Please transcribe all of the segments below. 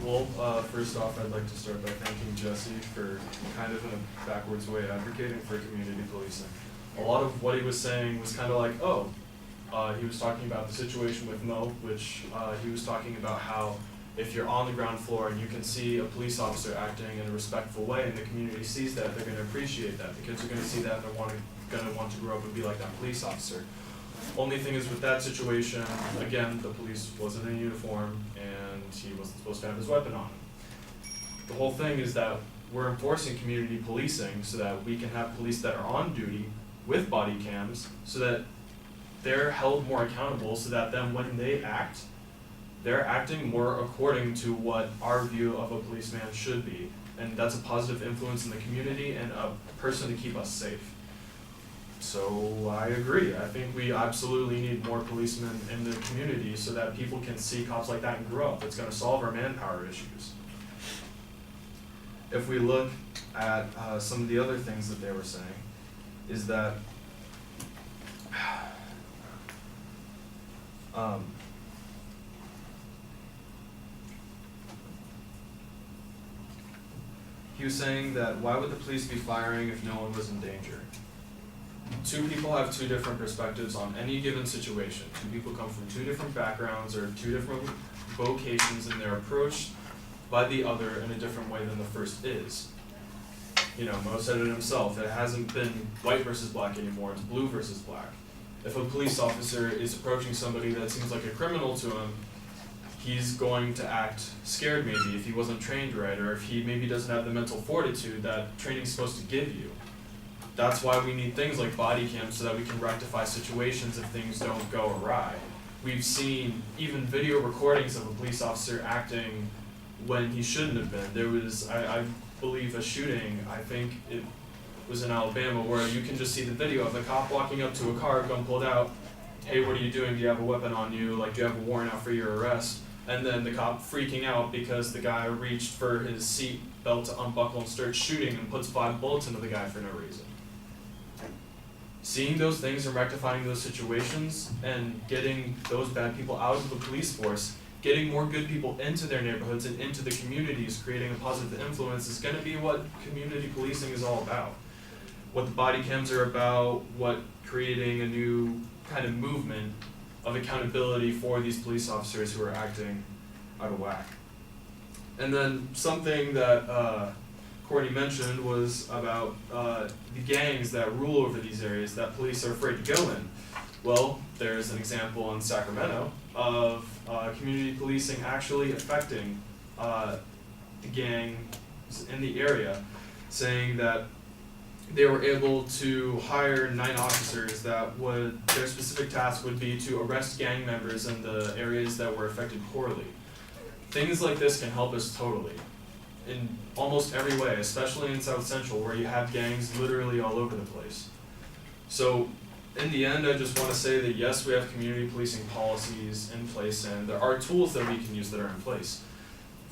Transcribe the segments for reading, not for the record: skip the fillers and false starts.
Well, first off, I'd like to start by thanking Jesse for kind of in a backwards way advocating for community policing. A lot of what he was saying was kind of like, he was talking about the situation with Mo, which he was talking about how if you're on the ground floor and you can see a police officer acting in a respectful way and the community sees that, they're going to appreciate that. The kids are going to see that and they're going to want to grow up and be like that police officer. Only thing is with that situation, again, the police wasn't in uniform and he wasn't supposed to have his weapon on him. The whole thing is that we're enforcing community policing so that we can have police that are on duty with body cams so that they're held more accountable so that then when they act, they're acting more according to what our view of a policeman should be. And that's a positive influence in the community and a person to keep us safe. So I agree. I think we absolutely need more policemen in the community so that people can see cops like that and grow up. It's going to solve our manpower issues. If we look at some of the other things that they were saying, is that he was saying that why would the police be firing if no one was in danger? Two people have two different perspectives on any given situation. Two people come from two different backgrounds or two different vocations, and they're approached by the other in a different way than the first is. You know, Mo said it himself, it hasn't been white versus black anymore, it's blue versus black. If a police officer is approaching somebody that seems like a criminal to him, he's going to act scared maybe if he wasn't trained right, or if he maybe doesn't have the mental fortitude that training's supposed to give you. That's why we need things like body cams so that we can rectify situations if things don't go awry. We've seen even video recordings of a police officer acting when he shouldn't have been. There was, I believe, a shooting, I think it was in Alabama, where you can just see the video of the cop walking up to a car, gun pulled out, hey, what are you doing? Do you have a weapon on you? Like, do you have a warrant out for your arrest? And then the cop freaking out because the guy reached for his seat belt to unbuckle and starts shooting and puts 5 bullets into the guy for no reason. Seeing those things and rectifying those situations and getting those bad people out of the police force, getting more good people into their neighborhoods and into the communities, creating a positive influence is going to be what community policing is all about. What the body cams are about, what creating a new kind of movement of accountability for these police officers who are acting out of whack. And then something that Courtney mentioned was about the gangs that rule over these areas that police are afraid to go in. Well, there's an example in Sacramento of community policing actually affecting the gangs in the area, saying that they were able to hire 9 officers that their specific task would be to arrest gang members in the areas that were affected poorly. Things like this can help us totally, in almost every way, especially in South Central where you have gangs literally all over the place. So in the end, I just want to say that yes, we have community policing policies in place and there are tools that we can use that are in place.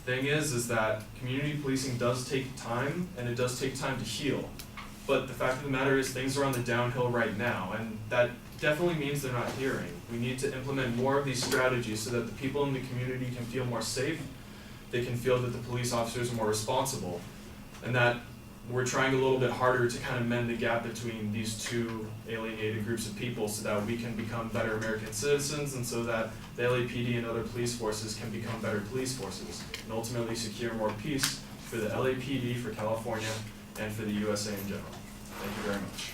The thing is that community policing does take time and it does take time to heal. But the fact of the matter is things are on the downhill right now, and that definitely means they're not hearing. We need to implement more of these strategies so that the people in the community can feel more safe, they can feel that the police officers are more responsible, and that we're trying a little bit harder to kind of mend the gap between these two alienated groups of people so that we can become better American citizens and so that the LAPD and other police forces can become better police forces and ultimately secure more peace for the LAPD, for California, and for the USA in general. Thank you very much.